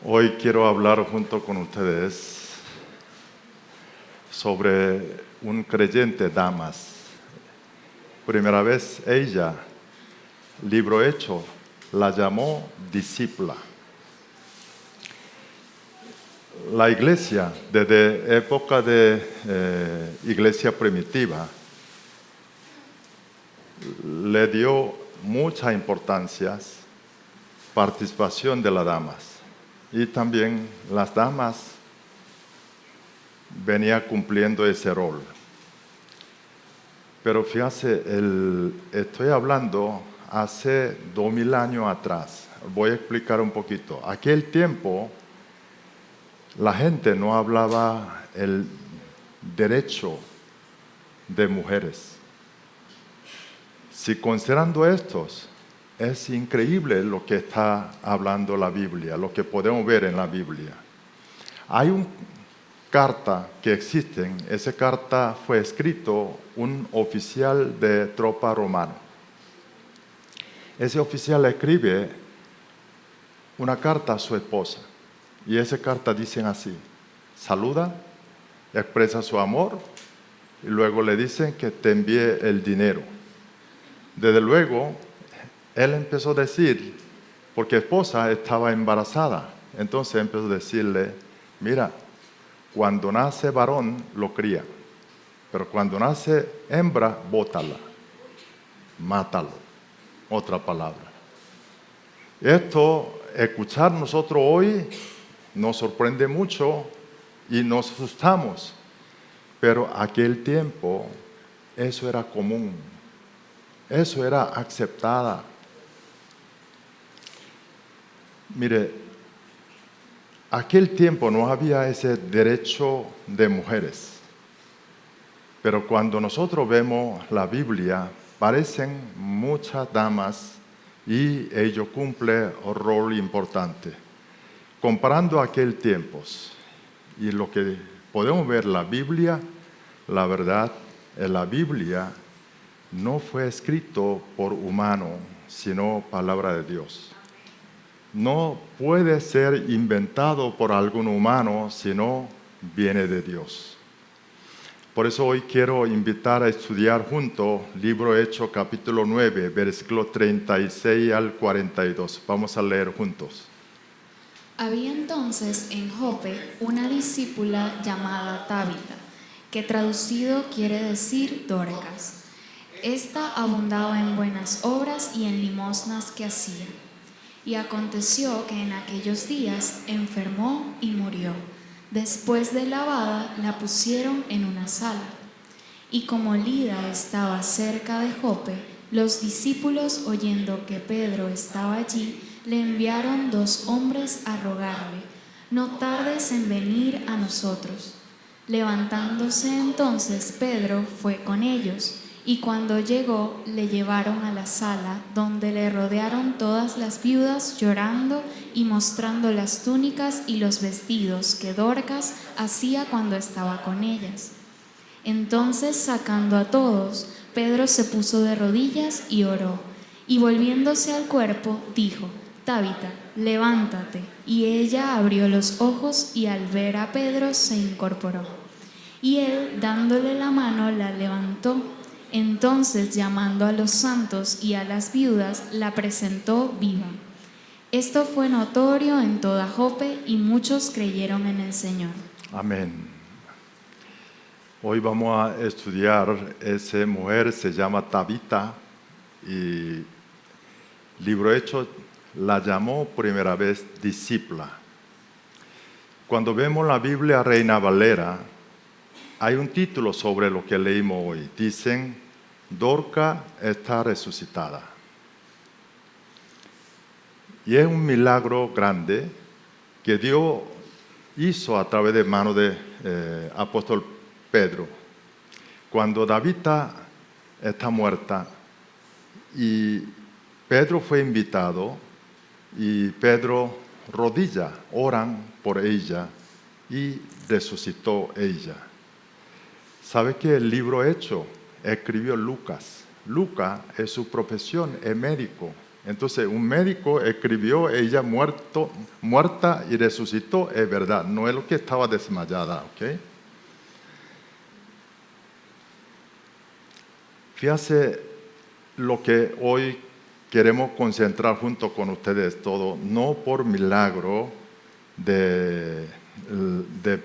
Hoy quiero hablar junto con ustedes sobre un creyente, Damas. Primera vez ella, libro hecho, la llamó discípula. La iglesia, desde época de iglesia primitiva, le dio mucha importancia, participación de las damas. Y también las damas venían cumpliendo ese rol. Pero fíjate, estoy hablando hace 2000 años atrás. Voy a explicar un poquito. Aquel tiempo, la gente no hablaba el derecho de mujeres. Si considerando estos, es increíble lo que está hablando la Biblia, lo que podemos ver en la Biblia. Hay una carta que existe, esa carta fue escrito un oficial de tropa romano. Ese oficial escribe una carta a su esposa y esa carta dice así: saluda, expresa su amor y luego le dicen que te envíe el dinero. Desde luego, él empezó a decir, porque esposa estaba embarazada, entonces empezó a decirle: mira, cuando nace varón lo cría, pero cuando nace hembra, bótala, mátalo. Otra palabra. Esto, escuchar nosotros hoy, nos sorprende mucho y nos asustamos, pero aquel tiempo eso era común, eso era aceptada. Mire, aquel tiempo no había ese derecho de mujeres, pero cuando nosotros vemos la Biblia, parecen muchas damas y ellos cumplen un rol importante. Comparando aquel tiempo y lo que podemos ver en la Biblia, la verdad, en la Biblia no fue escrito por humano, sino palabra de Dios. No puede ser inventado por algún humano, sino viene de Dios. Por eso hoy quiero invitar a estudiar juntos libro Hechos capítulo 9, versículo 36 al 42. Vamos a leer juntos. Había entonces en Jope una discípula llamada Tabita, que traducido quiere decir Dorcas. Esta abundaba en buenas obras y en limosnas que hacía. Y aconteció que en aquellos días enfermó y murió. Después de lavada la pusieron en una sala. Y como Lida estaba cerca de Jope, los discípulos, oyendo que Pedro estaba allí, le enviaron 2 hombres a rogarle: no tardes en venir a nosotros. Levantándose entonces Pedro fue con ellos, y cuando llegó le llevaron a la sala, donde le rodearon todas las viudas llorando y mostrando las túnicas y los vestidos que Dorcas hacía cuando estaba con ellas. Entonces, sacando a todos, Pedro se puso de rodillas y oró, y volviéndose al cuerpo, dijo: Tabita, levántate. Y ella abrió los ojos y al ver a Pedro se incorporó. Y él, dándole la mano, la levantó. Entonces, llamando a los santos y a las viudas, la presentó viva. Esto fue notorio en toda Jope y muchos creyeron en el Señor. Amén. Hoy vamos a estudiar esa mujer, se llama Tabita, y libro Hechos la llamó primera vez discípula. Cuando vemos la Biblia Reina Valera, hay un título sobre lo que leímos hoy. Dicen: Dorcas está resucitada. Y es un milagro grande que Dios hizo a través de mano de apóstol Pedro. Cuando Tabita está muerta y Pedro fue invitado, y Pedro rodilla, oran por ella y resucitó ella. ¿Sabe que el libro Hechos escribió Lucas? Lucas, en su profesión, es médico. Entonces, un médico escribió, ella muerta y resucitó, es verdad, no es lo que estaba desmayada, ¿ok? Fíjate lo que hoy queremos concentrar junto con ustedes todo, no por milagro de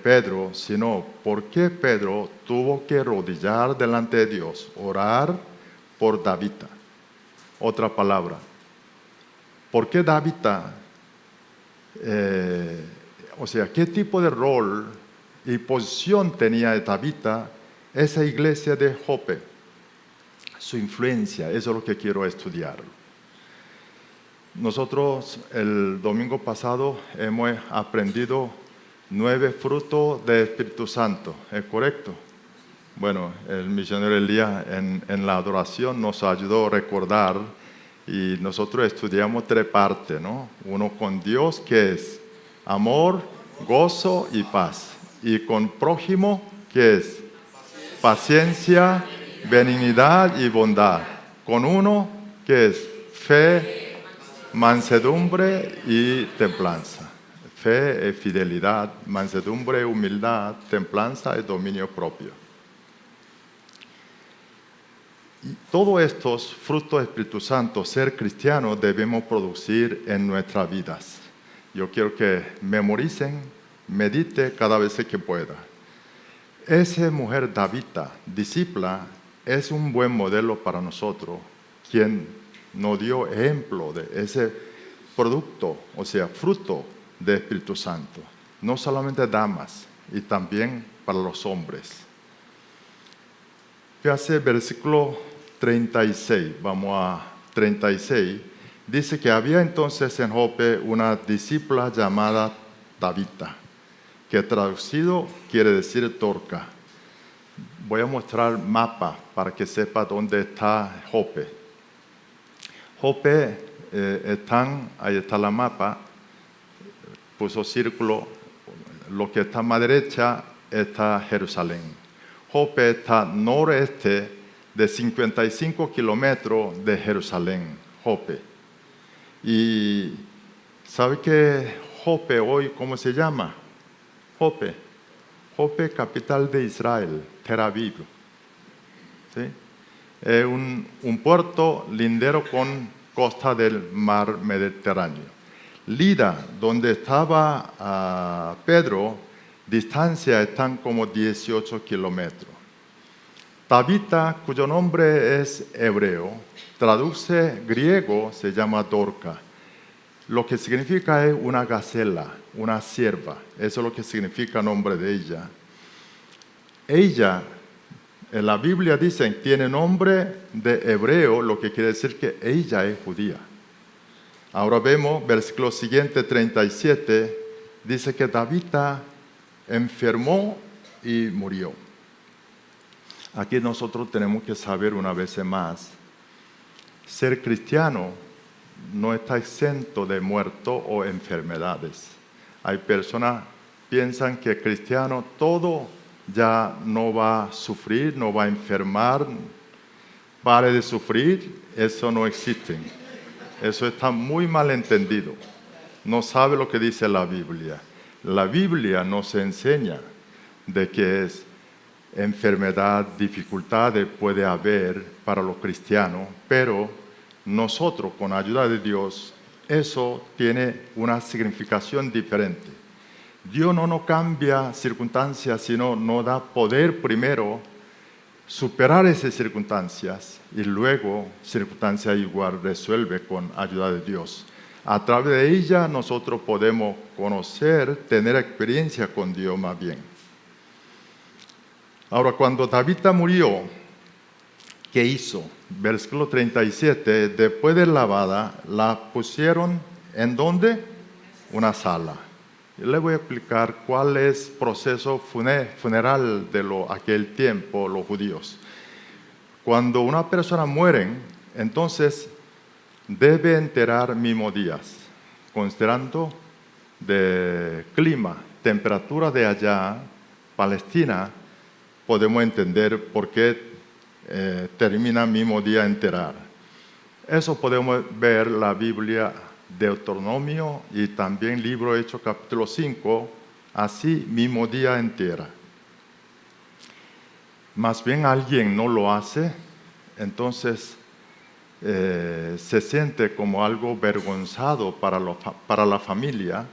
Pedro, sino porque Pedro tuvo que rodillar delante de Dios, orar por Tabita. Otra palabra. ¿Por qué Tabita? O sea, ¿qué tipo de rol y posición tenía Tabita esa iglesia de Jope? Su influencia, eso es lo que quiero estudiar. Nosotros el domingo pasado hemos aprendido 9 frutos del Espíritu Santo, ¿es correcto? Bueno, el misionero Elías en la adoración nos ayudó a recordar y nosotros estudiamos 3 partes, ¿no? Uno con Dios, que es amor, gozo y paz. Y con prójimo, que es paciencia, benignidad y bondad. Con uno, que es fe, mansedumbre y templanza. Fe es fidelidad, mansedumbre, humildad, templanza y dominio propio. Y todos estos frutos del Espíritu Santo, ser cristiano, debemos producir en nuestras vidas. Yo quiero que memoricen, medite cada vez que pueda. Esa mujer Tabita, discípula, es un buen modelo para nosotros, quien nos dio ejemplo de ese producto, o sea, fruto del Espíritu Santo. No solamente damas, y también para los hombres. Fíjate, versículo 36, vamos a 36, dice que había entonces en Jope una discípula llamada Tabita, que traducido quiere decir Dorca. Voy a mostrar mapa para que sepa dónde está Jope. Jope, ahí está la mapa, puso círculo, lo que está a la derecha está Jerusalén. Jope está noreste de 55 kilómetros de Jerusalén, Jope. Y ¿sabe qué Jope hoy cómo se llama? Jope, capital de Israel, Tel Aviv. ¿Sí? Es un puerto lindero con costa del mar Mediterráneo. Lida, donde estaba Pedro, distancia están como 18 kilómetros. Tabita, cuyo nombre es hebreo, traduce griego, se llama Dorca. Lo que significa es una gacela, una sierva. Eso es lo que significa el nombre de ella. Ella, en la Biblia dicen, tiene nombre de hebreo, lo que quiere decir que ella es judía. Ahora vemos, versículo siguiente, 37, dice que Tabita enfermó y murió. Aquí nosotros tenemos que saber una vez más, ser cristiano no está exento de muerto o enfermedades. Hay personas que piensan que cristiano todo ya no va a sufrir, no va a enfermar, pare de sufrir, eso no existe. Eso está muy mal entendido. No sabe lo que dice la Biblia. La Biblia nos enseña de que es enfermedad, dificultades puede haber para los cristianos, pero nosotros, con la ayuda de Dios, eso tiene una significación diferente. Dios no nos cambia circunstancias, sino nos da poder primero superar esas circunstancias y luego circunstancias igual resuelve con ayuda de Dios. A través de ella nosotros podemos conocer, tener experiencia con Dios más bien. Ahora, cuando Tabita murió, ¿qué hizo? Versículo 37, después de lavada, la pusieron ¿en dónde? Una sala. Yo le voy a explicar cuál es el proceso funeral de aquel tiempo, los judíos. Cuando una persona muere, entonces debe enterrar mismo días, considerando de clima, temperatura de allá, Palestina, podemos entender por qué termina mismo día enterrar. Eso podemos ver la Biblia Deuteronomio y también libro Hechos capítulo 5, así mismo día entera. Más bien alguien no lo hace, entonces se siente como algo vergonzado para la familia,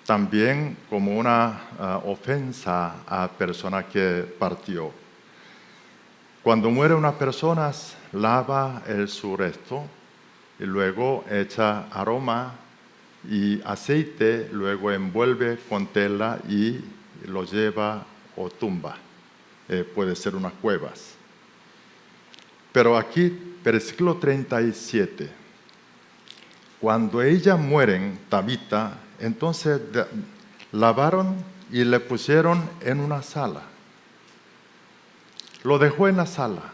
también como una ofensa a la persona que partió. Cuando muere una persona, lava su resto y luego echa aroma y aceite, luego envuelve con tela y lo lleva o tumba. Puede ser unas cuevas. Pero aquí, versículo 37, cuando ella muere, Tabita, entonces lavaron y le pusieron en una sala. Lo dejó en la sala.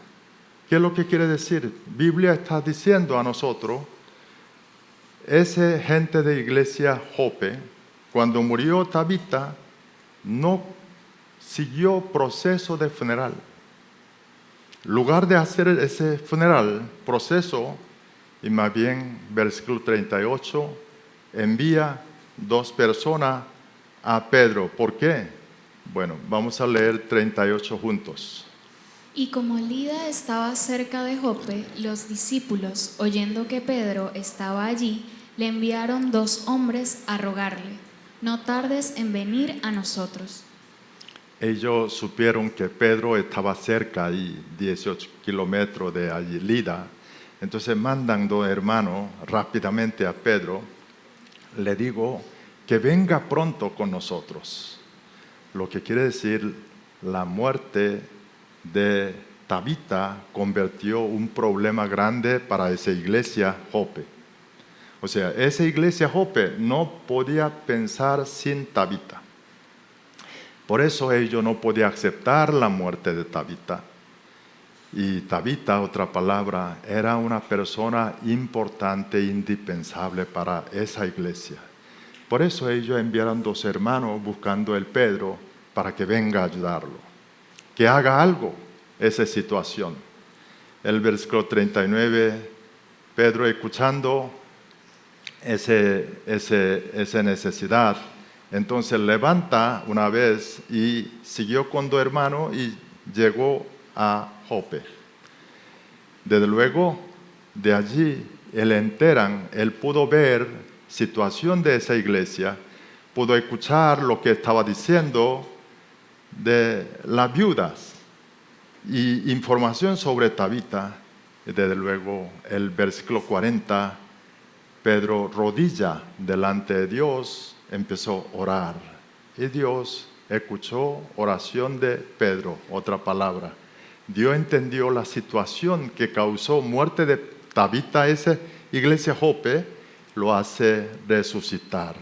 ¿Qué es lo que quiere decir? Biblia está diciendo a nosotros, esa gente de iglesia Jope, cuando murió Tabita, no siguió proceso de funeral. En lugar de hacer ese funeral, proceso, y más bien, versículo 38, envía 2 personas a Pedro. ¿Por qué? Bueno, vamos a leer 38 juntos. Y como Lida estaba cerca de Jope, los discípulos, oyendo que Pedro estaba allí, le enviaron 2 hombres a rogarle: no tardes en venir a nosotros. Ellos supieron que Pedro estaba cerca, ahí 18 kilómetros de allí, Lida. Entonces mandan 2 hermanos rápidamente a Pedro. Le digo que venga pronto con nosotros. Lo que quiere decir, la muerte de Tabita convirtió un problema grande para esa iglesia Jope. O sea, esa iglesia Jope no podía pensar sin Tabita. Por eso ellos no podían aceptar la muerte de Tabita. Y Tabita, otra palabra, era una persona importante, indispensable para esa iglesia. Por eso ellos enviaron 2 hermanos buscando el Pedro para que venga a ayudarlo, que haga algo esa situación. El versículo 39, Pedro escuchando esa necesidad, entonces levanta una vez y siguió con 2 hermanos y llegó a Jope. Desde luego, de allí él pudo ver situación de esa iglesia, pudo escuchar lo que estaba diciendo de las viudas y información sobre Tabita. Y desde luego, el versículo 40, Pedro rodilla delante de Dios, empezó a orar. Y Dios escuchó oración de Pedro, otra palabra. Dios entendió la situación que causó muerte de Tabita, esa iglesia Jope, lo hace resucitar.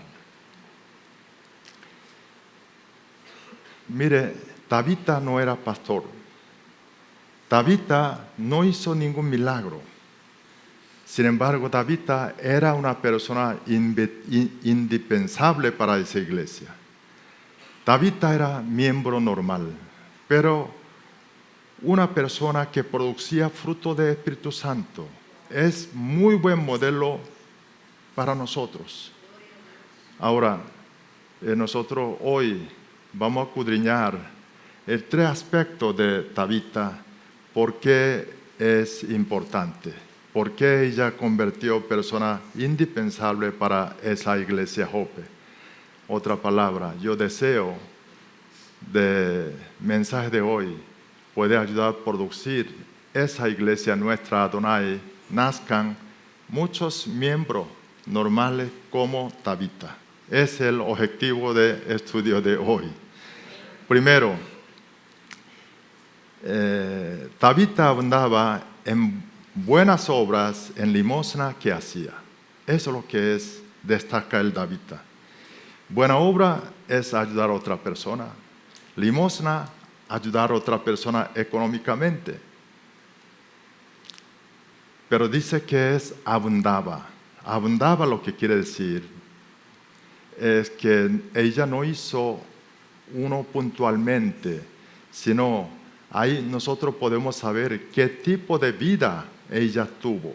Mire, Tabita no era pastor. Tabita no hizo ningún milagro. Sin embargo, Tabita era una persona indispensable para esa iglesia. Tabita era miembro normal, pero una persona que producía fruto del Espíritu Santo. Es muy buen modelo para nosotros. Ahora, nosotros hoy vamos a escudriñar el 3 aspectos de Tabita, por qué es importante, por qué ella convirtió persona indispensable para esa iglesia Jope. Otra palabra, yo deseo del mensaje de hoy puede ayudar a producir esa iglesia nuestra, Adonai, nazcan muchos miembros normales como Tabita. Es el objetivo del estudio de hoy. Primero, Tabita abundaba en buenas obras, en limosna que hacía. Eso es lo que destaca el Tabita. Buena obra es ayudar a otra persona. Limosna, ayudar a otra persona económicamente. Pero dice que abundaba. Abundaba, lo que quiere decir es que ella no hizo uno puntualmente, sino ahí nosotros podemos saber qué tipo de vida ella tuvo.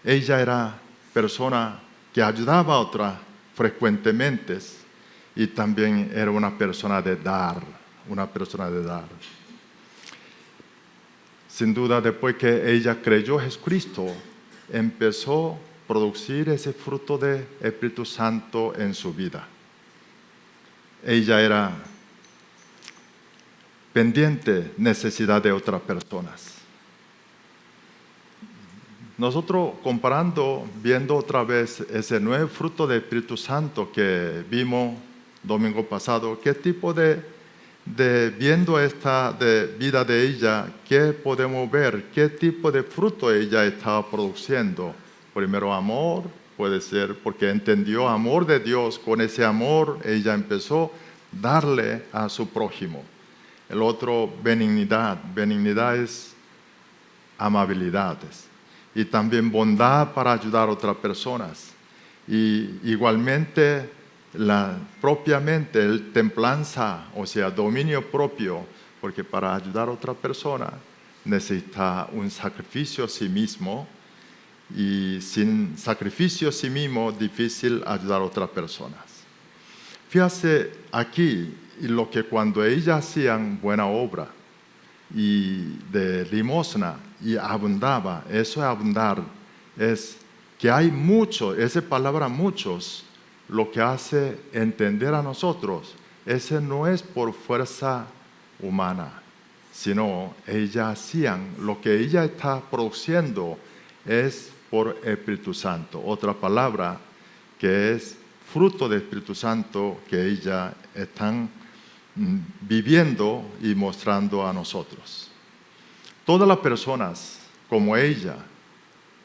ella era persona que ayudaba a otra frecuentemente y también era una persona de dar. Sin duda, después que ella creyó en Jesucristo, empezó a producir ese fruto del Espíritu Santo en su vida. Ella era pendiente necesidad de otras personas. Nosotros comparando, viendo otra vez ese nuevo fruto del Espíritu Santo que vimos domingo pasado, ¿qué tipo de viendo esta vida de ella, qué podemos ver? ¿Qué tipo de fruto ella estaba produciendo? Primero amor, puede ser porque entendió amor de Dios. Con ese amor ella empezó a darle a su prójimo. El otro, benignidad. Benignidad es amabilidades. Y también bondad para ayudar a otras personas. Y igualmente, propiamente el templanza, o sea, dominio propio, porque para ayudar a otra persona necesita un sacrificio a sí mismo, y sin sacrificio a sí mismo difícil ayudar a otras personas. Fíjate aquí lo que cuando ellas hacían buena obra y de limosna y abundaba, eso de abundar es que hay mucho, esa palabra muchos, lo que hace entender a nosotros, ese no es por fuerza humana, sino ellas hacían, lo que ella está produciendo es por Espíritu Santo. Otra palabra que es fruto del Espíritu Santo que ellas están viviendo y mostrando a nosotros. Todas las personas como ella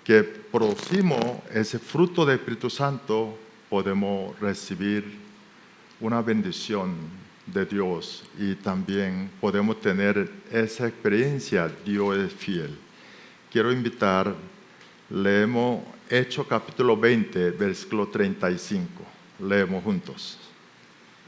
que producimos ese fruto del Espíritu Santo podemos recibir una bendición de Dios y también podemos tener esa experiencia, Dios es fiel. Quiero invitar, leemos Hechos capítulo 20, versículo 35. Leemos juntos.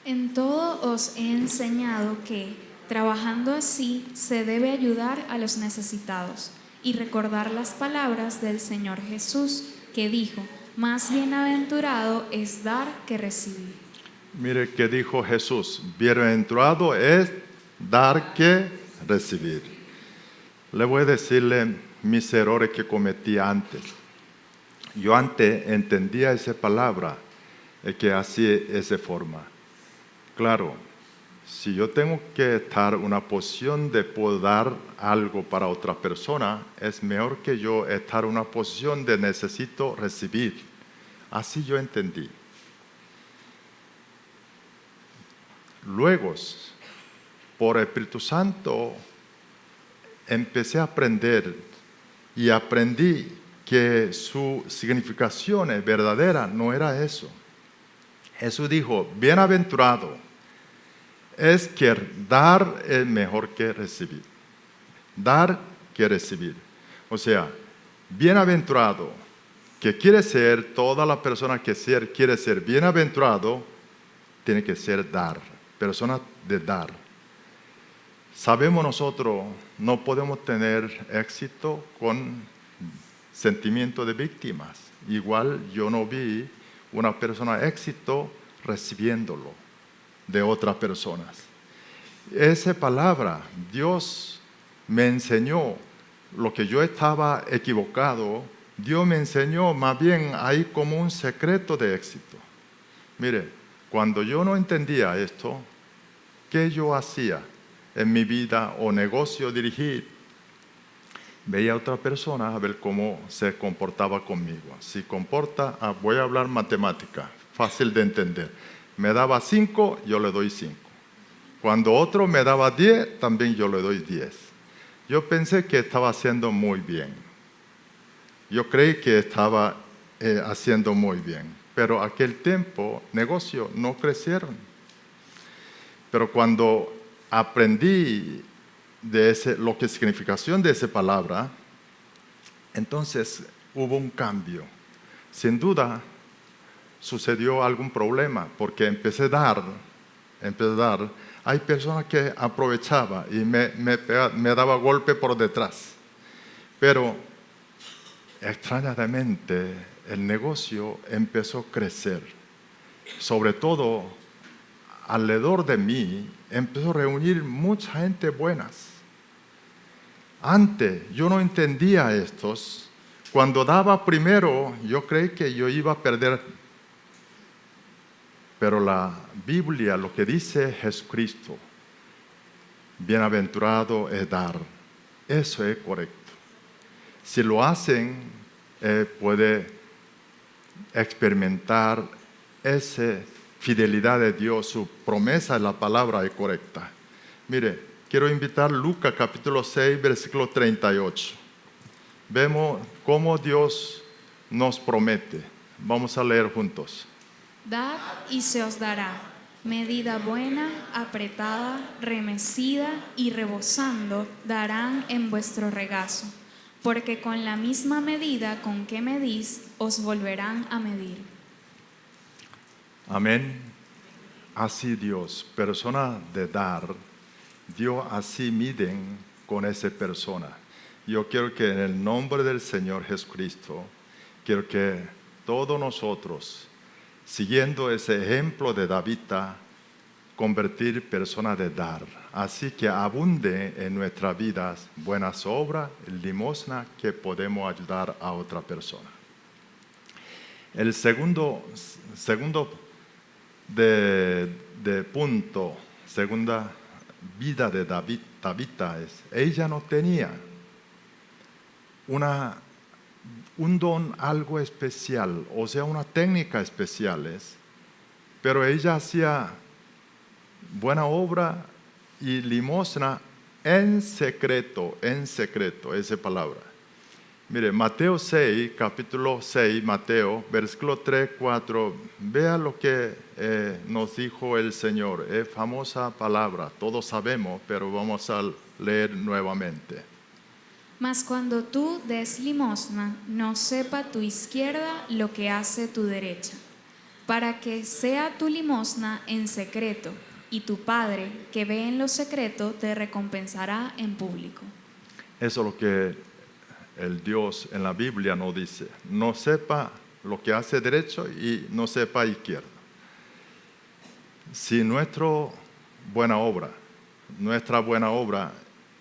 En todo os he enseñado que, trabajando así, se debe ayudar a los necesitados y recordar las palabras del Señor Jesús, que dijo: más bienaventurado es dar que recibir. Mire que dijo Jesús: bienaventurado es dar que recibir. Le voy a decirle mis errores que cometí antes. Yo antes entendía esa palabra que hacía esa forma. Claro, si yo tengo que estar en una posición de poder dar algo para otra persona, es mejor que yo estar en una posición de necesito recibir. Así yo entendí. Luego, por el Espíritu Santo, empecé a aprender y aprendí que su significación verdadera no era eso. Jesús dijo: bienaventurado es que dar es mejor que recibir. Dar que recibir. O sea, bienaventurado, que quiere ser, toda la persona que quiere ser bienaventurado, tiene que ser dar, persona de dar. Sabemos nosotros, no podemos tener éxito con sentimiento de víctimas. Igual yo no vi una persona éxito recibiéndolo de otras personas. Esa palabra, Dios me enseñó lo que yo estaba equivocado. Dios me enseñó, más bien hay como un secreto de éxito. Mire, cuando yo no entendía esto, ¿qué yo hacía en mi vida o negocio dirigir? Veía a otra persona a ver cómo se comportaba conmigo. Si comporta, voy a hablar matemática, fácil de entender. Me daba 5, yo le doy 5. Cuando otro me daba 10, también yo le doy 10. Yo pensé que estaba haciendo muy bien. Yo creí que estaba haciendo muy bien. Pero aquel tiempo, negocios no crecieron. Pero cuando aprendí de lo que es significación de esa palabra, entonces hubo un cambio. Sin duda, sucedió algún problema, porque empecé a dar. Hay personas que aprovechaban y me daba golpe por detrás. Pero extrañamente el negocio empezó a crecer. Sobre todo, alrededor de mí empezó a reunir mucha gente buenas. Antes yo no entendía estos. Cuando daba primero, yo creí que yo iba a perder. Pero la Biblia, lo que dice Jesucristo, bienaventurado es dar. Eso es correcto. Si lo hacen, puede experimentar esa fidelidad de Dios, su promesa de la palabra es correcta. Mire, quiero invitar Lucas capítulo 6, versículo 38. Vemos cómo Dios nos promete. Vamos a leer juntos. Dad y se os dará, medida buena, apretada, remecida y rebosando, darán en vuestro regazo, porque con la misma medida con que medís, os volverán a medir. Amén. Así Dios, persona de dar, Dios así miden con esa persona. Yo quiero que en el nombre del Señor Jesucristo, quiero que todos nosotros, siguiendo ese ejemplo de David, convertir personas de dar. Así que abunde en nuestras vidas buenas obras, limosna que podemos ayudar a otra persona. El segundo de punto, segunda vida de David, es, ella no tenía un don algo especial, o sea, una técnica especial, pero ella hacía buena obra y limosna en secreto, esa palabra. Mire, Mateo 6, capítulo 6, Mateo, versículo 3, 4, vea lo que nos dijo el Señor. Es famosa palabra, todos sabemos, pero vamos a leer nuevamente. Mas cuando tú des limosna, no sepa tu izquierda lo que hace tu derecha, para que sea tu limosna en secreto, y tu Padre, que ve en lo secreto, te recompensará en público. Eso es lo que el Dios en la Biblia nos dice. No sepa lo que hace derecho y no sepa izquierda. Si nuestra buena obra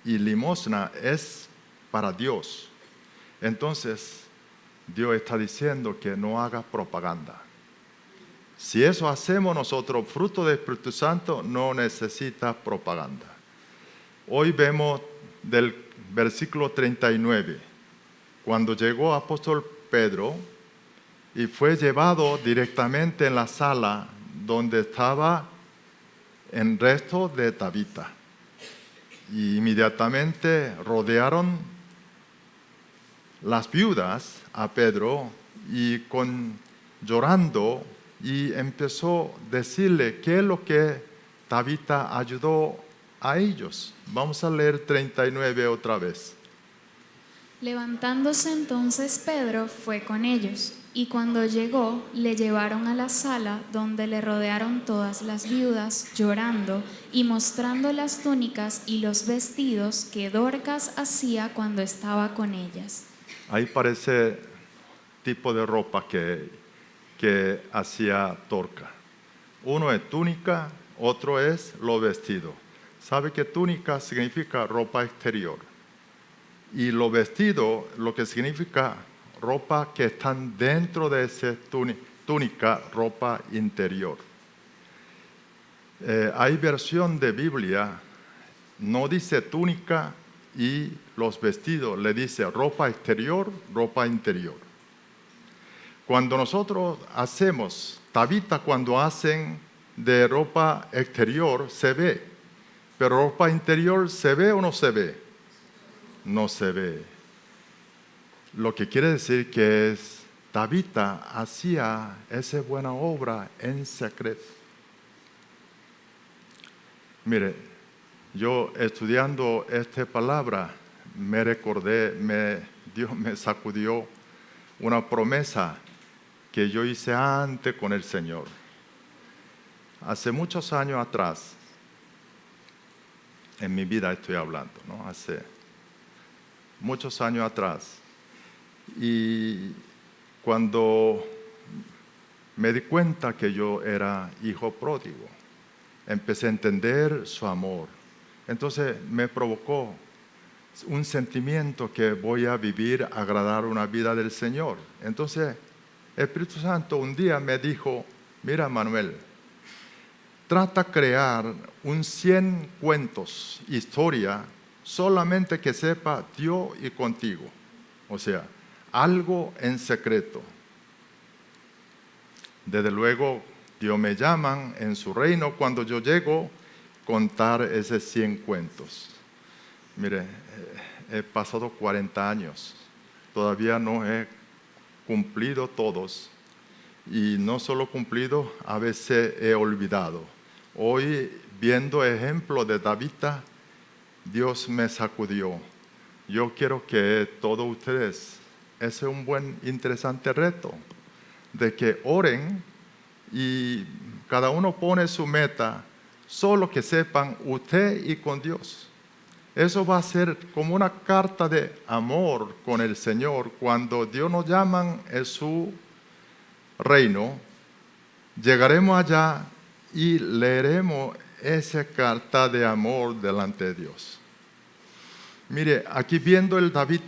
y limosna es para Dios, entonces Dios está diciendo que no haga propaganda. Si eso hacemos nosotros, fruto del Espíritu Santo, no necesita propaganda. Hoy vemos del versículo 39, cuando llegó apóstol Pedro y fue llevado directamente en la sala donde estaba el resto de Tabita. Y inmediatamente rodearon las viudas a Pedro y llorando, y empezó a decirle qué es lo que Tabita ayudó a ellos. Vamos a leer 39 otra vez. Levantándose entonces Pedro fue con ellos, y cuando llegó le llevaron a la sala donde le rodearon todas las viudas llorando y mostrando las túnicas y los vestidos que Dorcas hacía cuando estaba con ellas. Ahí parece tipo de ropa que hacía Dorcas. Uno es túnica, otro es los vestidos. ¿Sabe que túnica significa ropa exterior? Y los vestidos, lo que significa ropa que están dentro de esa túnica, ropa interior. Hay versión de Biblia, no dice túnica y los vestidos, le dice ropa exterior, ropa interior. Cuando nosotros hacemos, Tabita cuando hacen de ropa exterior se ve, pero ropa interior ¿se ve o no se ve? No se ve. Lo que quiere decir que Tabita hacía esa buena obra en secreto. Mire, yo estudiando esta palabra me recordé, Dios me sacudió una promesa que yo hice antes con el Señor. Hace muchos años atrás, en mi vida estoy hablando, ¿no? Hace muchos años atrás, Y cuando me di cuenta que yo era hijo pródigo, empecé a entender su amor. Entonces me provocó un sentimiento que voy a vivir, agradar una vida del Señor. Entonces el Espíritu Santo un día me dijo, mira Manuel, trata de crear un 100 cuentos, historia, solamente que sepa Dios y contigo. O sea, algo en secreto. Desde luego, Dios me llama en su reino cuando yo llego a contar esos 100 cuentos. Mire, he pasado 40 años, todavía no he cumplido todos. Y no solo cumplido, a veces he olvidado. Hoy, viendo ejemplo de David, Dios me sacudió. Yo quiero que todos ustedes, ese es un buen, interesante reto, de que oren y cada uno pone su meta, solo que sepan usted y con Dios. Eso va a ser como una carta de amor con el Señor. Cuando Dios nos llama en su reino, llegaremos allá y leeremos esa carta de amor delante de Dios. Mire, aquí viendo el David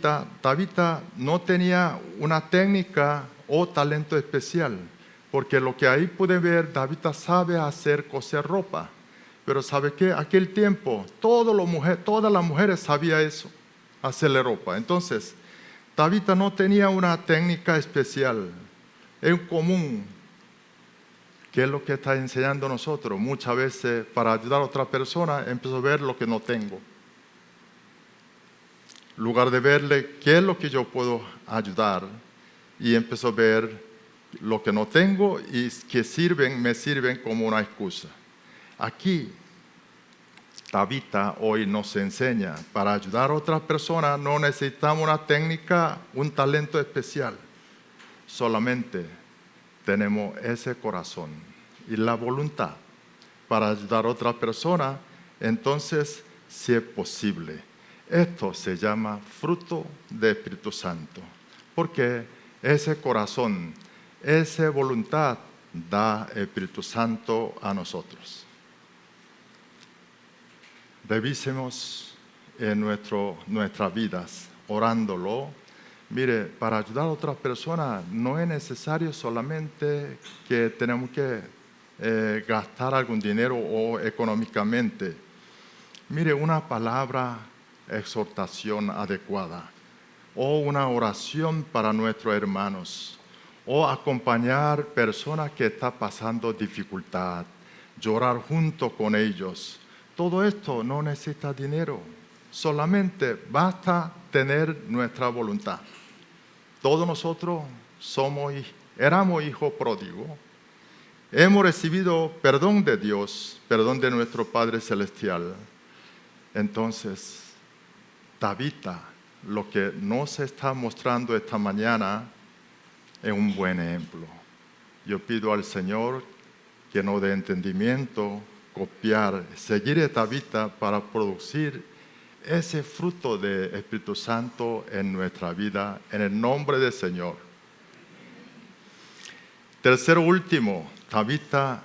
no tenía una técnica o talento especial, porque lo que ahí pude ver, David sabe hacer coser ropa, pero ¿sabe qué? Aquel tiempo, todas las mujeres sabían eso, hacerle ropa. Entonces, David no tenía una técnica especial, es común. ¿Qué es lo que está enseñando nosotros? Muchas veces para ayudar a otra persona empiezo a ver lo que no tengo. En lugar de verle qué es lo que yo puedo ayudar, y empiezo a ver lo que no tengo y que me sirven como una excusa. Aquí, Tabita hoy nos enseña, para ayudar a otras personas no necesitamos una técnica, un talento especial. Solamente tenemos ese corazón y la voluntad para ayudar a otra persona, entonces si es posible. Esto se llama fruto del Espíritu Santo, porque ese corazón, esa voluntad da el Espíritu Santo a nosotros. Revisemos en nuestras vidas, orándolo. Mire, para ayudar a otras personas no es necesario solamente que tenemos que gastar algún dinero o económicamente. Mire, una palabra, exhortación adecuada, o una oración para nuestros hermanos, o acompañar personas que están pasando dificultad, llorar junto con ellos. Todo esto no necesita dinero, solamente basta tener nuestra voluntad. Todos nosotros éramos hijos pródigos. Hemos recibido perdón de Dios, perdón de nuestro Padre Celestial. Entonces, Tabita, lo que nos está mostrando esta mañana es un buen ejemplo. Yo pido al Señor que nos dé entendimiento, copiar, seguir a Tabita para producir ese fruto del Espíritu Santo en nuestra vida, en el nombre del Señor. Tercero, último, Tabita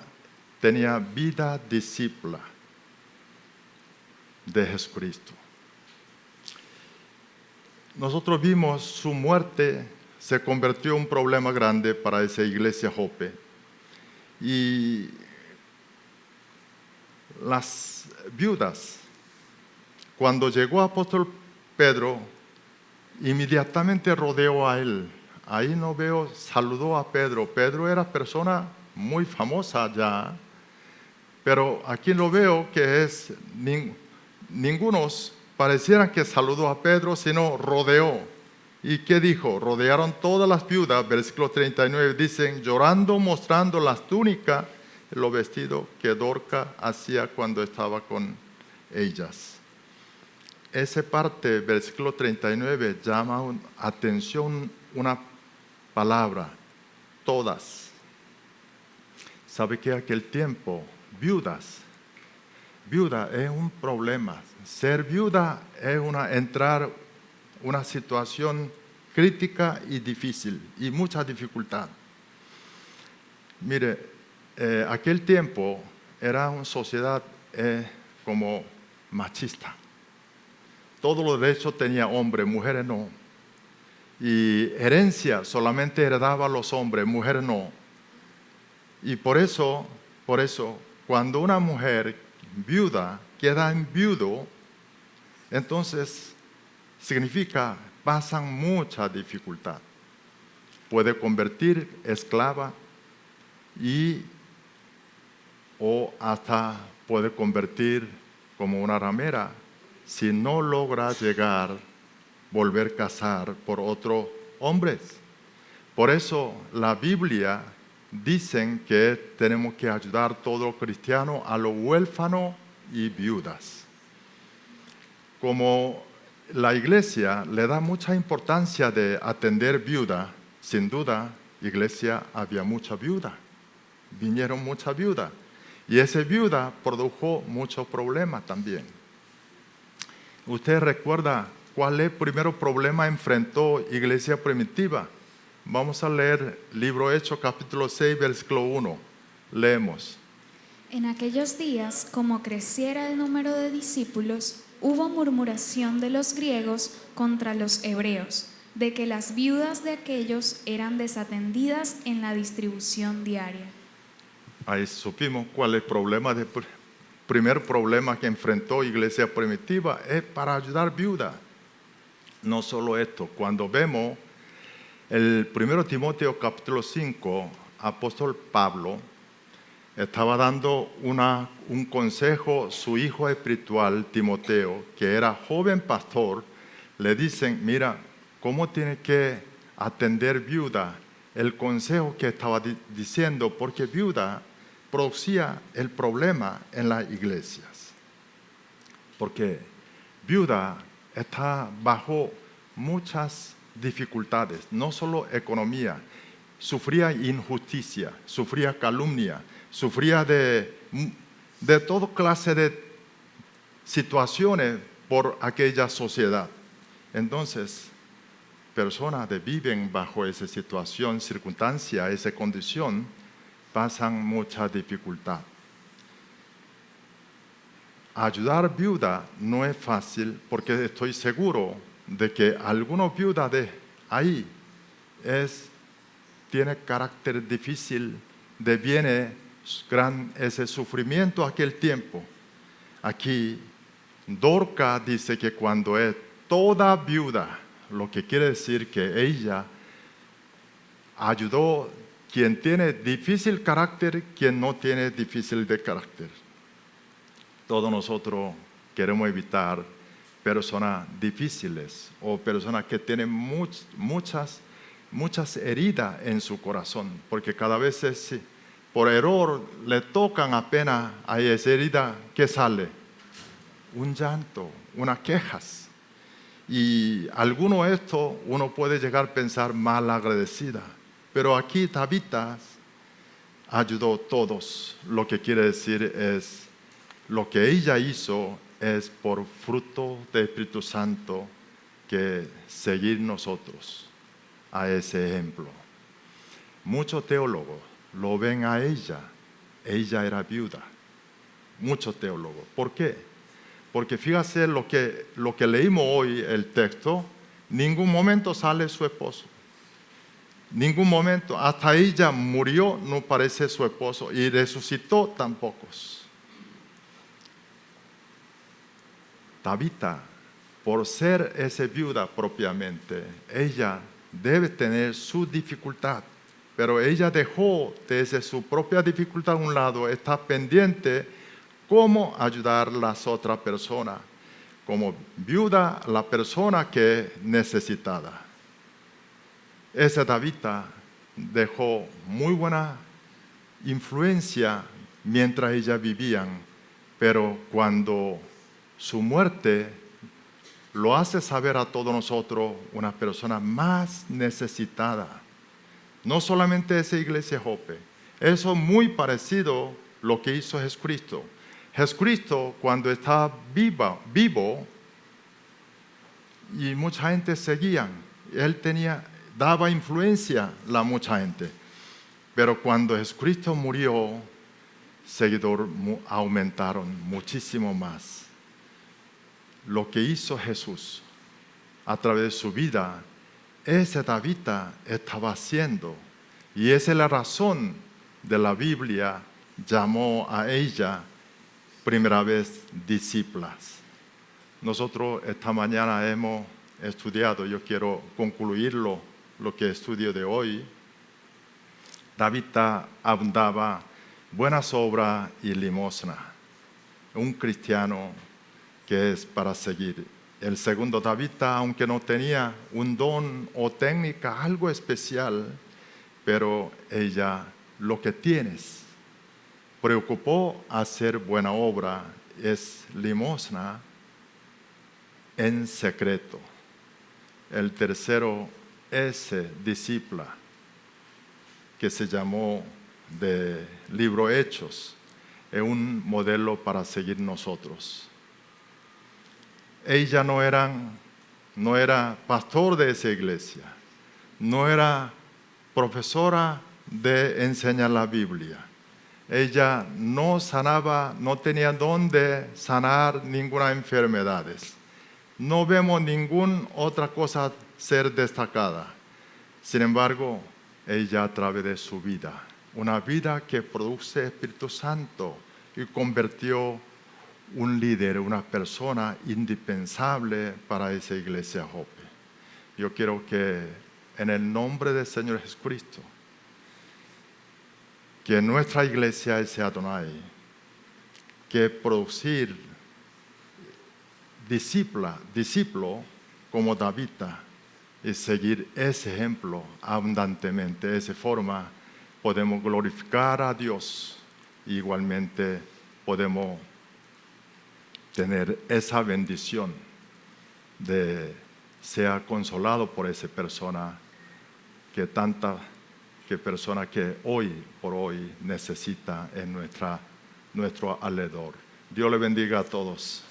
tenía vida discípula de Jesucristo. Nosotros vimos su muerte, se convirtió en un problema grande para esa iglesia Jope. Y las viudas, cuando llegó apóstol Pedro, inmediatamente rodeó a él. Ahí no veo, saludó a Pedro. Pedro era persona muy famosa ya, pero aquí lo veo que es ningunos parecieran que saludó a Pedro, sino rodeó. ¿Y qué dijo? Rodearon todas las viudas, versículo 39, dicen, llorando, mostrando las túnicas, los vestidos que Dorca hacía cuando estaba con ellas. Esa parte, versículo 39, llama atención una palabra, todas. ¿Sabe que aquel tiempo, viuda es un problema? Ser viuda es entrar una situación crítica y difícil, y mucha dificultad. Mire, aquel tiempo era una sociedad como machista. Todos los derechos tenía hombre, mujeres no. Y herencia solamente heredaba los hombres, mujeres no. Y por eso, cuando una mujer viuda queda en viudo, entonces significa pasan mucha dificultad. Puede convertir esclava o hasta puede convertir como una ramera si no logra volver a casar por otros hombres. Por eso la Biblia dicen que tenemos que ayudar a todos los cristianos, a los huérfanos y viudas. Como la iglesia le da mucha importancia de atender viuda, sin duda, iglesia había mucha viuda, vinieron muchas viudas, y esa viuda produjo muchos problemas también. ¿Usted recuerda cuál es el primer problema que enfrentó iglesia primitiva? Vamos a leer libro Hechos, capítulo 6, versículo 1. Leemos. En aquellos días, como creciera el número de discípulos, hubo murmuración de los griegos contra los hebreos, de que las viudas de aquellos eran desatendidas en la distribución diaria. Ahí supimos cuál es el problema. Primer problema que enfrentó iglesia primitiva es para ayudar viudas. No solo esto, cuando vemos el 1 Timoteo capítulo 5, apóstol Pablo estaba dando un consejo a su hijo espiritual Timoteo, que era joven pastor. Le dicen, mira, ¿cómo tiene que atender viuda? El consejo que estaba diciendo, porque viuda producía el problema en las iglesias. Porque viuda está bajo muchas dificultades, no solo economía, sufría injusticia, sufría calumnia, sufría de toda clase de situaciones por aquella sociedad. Entonces, personas que viven bajo esa situación, circunstancia, esa condición, pasan mucha dificultad. Ayudar viuda no es fácil, porque estoy seguro de que algunas viudas de ahí tiene carácter difícil, viene gran ese sufrimiento aquel tiempo. Aquí Dorcas dice que cuando es toda viuda, lo que quiere decir que ella ayudó quien tiene difícil carácter, quien no tiene difícil de carácter. Todos nosotros queremos evitar personas difíciles o personas que tienen muchas heridas en su corazón, porque cada vez por error le tocan apenas a esa herida que sale un llanto, unas quejas. Y alguno de esto uno puede llegar a pensar mal agradecida, pero aquí Tabita ayudó a todos. Lo que quiere decir es, lo que ella hizo es por fruto del Espíritu Santo que seguir nosotros a ese ejemplo. Muchos teólogos lo ven a ella era viuda. Muchos teólogos. ¿Por qué? Porque fíjate lo que leímos hoy, el texto, ningún momento sale su esposo. Ningún momento. Hasta ella murió, no parece su esposo, y resucitó tampoco. Tabita, por ser esa viuda propiamente, ella debe tener su dificultad, pero ella dejó desde su propia dificultad a un lado, está pendiente cómo ayudar a las otras personas, como viuda, la persona que es necesitada. Esa Tabita dejó muy buena influencia mientras ellas vivían, pero cuando su muerte lo hace saber a todos nosotros una persona más necesitada. No solamente esa iglesia Jope, eso es muy parecido a lo que hizo Jesucristo. Jesucristo, cuando estaba vivo y mucha gente seguía, él daba influencia a mucha gente. Pero cuando Jesucristo murió, seguidores aumentaron muchísimo más. Lo que hizo Jesús a través de su vida, ese David estaba haciendo. Y esa es la razón de la Biblia llamó a ella primera vez discípulas. Nosotros esta mañana hemos estudiado, yo quiero concluirlo, lo que estudio de hoy. David abundaba buenas obras y limosna. Un cristiano que es para seguir. El segundo David, aunque no tenía un don o técnica, algo especial, pero ella, lo que tienes, preocupó hacer buena obra, es limosna en secreto. El tercero es discípula, que se llamó de libro Hechos, es un modelo para seguir nosotros. Ella no era pastor de esa iglesia, no era profesora de enseñar la Biblia. Ella no sanaba, no tenía don de sanar ninguna enfermedad. No vemos ninguna otra cosa ser destacada. Sin embargo, ella a través de su vida, una vida que produce Espíritu Santo, y convirtió un líder, una persona indispensable para esa iglesia Jope. Yo quiero que en el nombre del Señor Jesucristo, que nuestra iglesia sea Adonai, que producir discípulo como David y seguir ese ejemplo abundantemente. De esa forma podemos glorificar a Dios, igualmente podemos tener esa bendición de ser consolado por esa persona que hoy por hoy necesita en nuestro alrededor. Dios le bendiga a todos.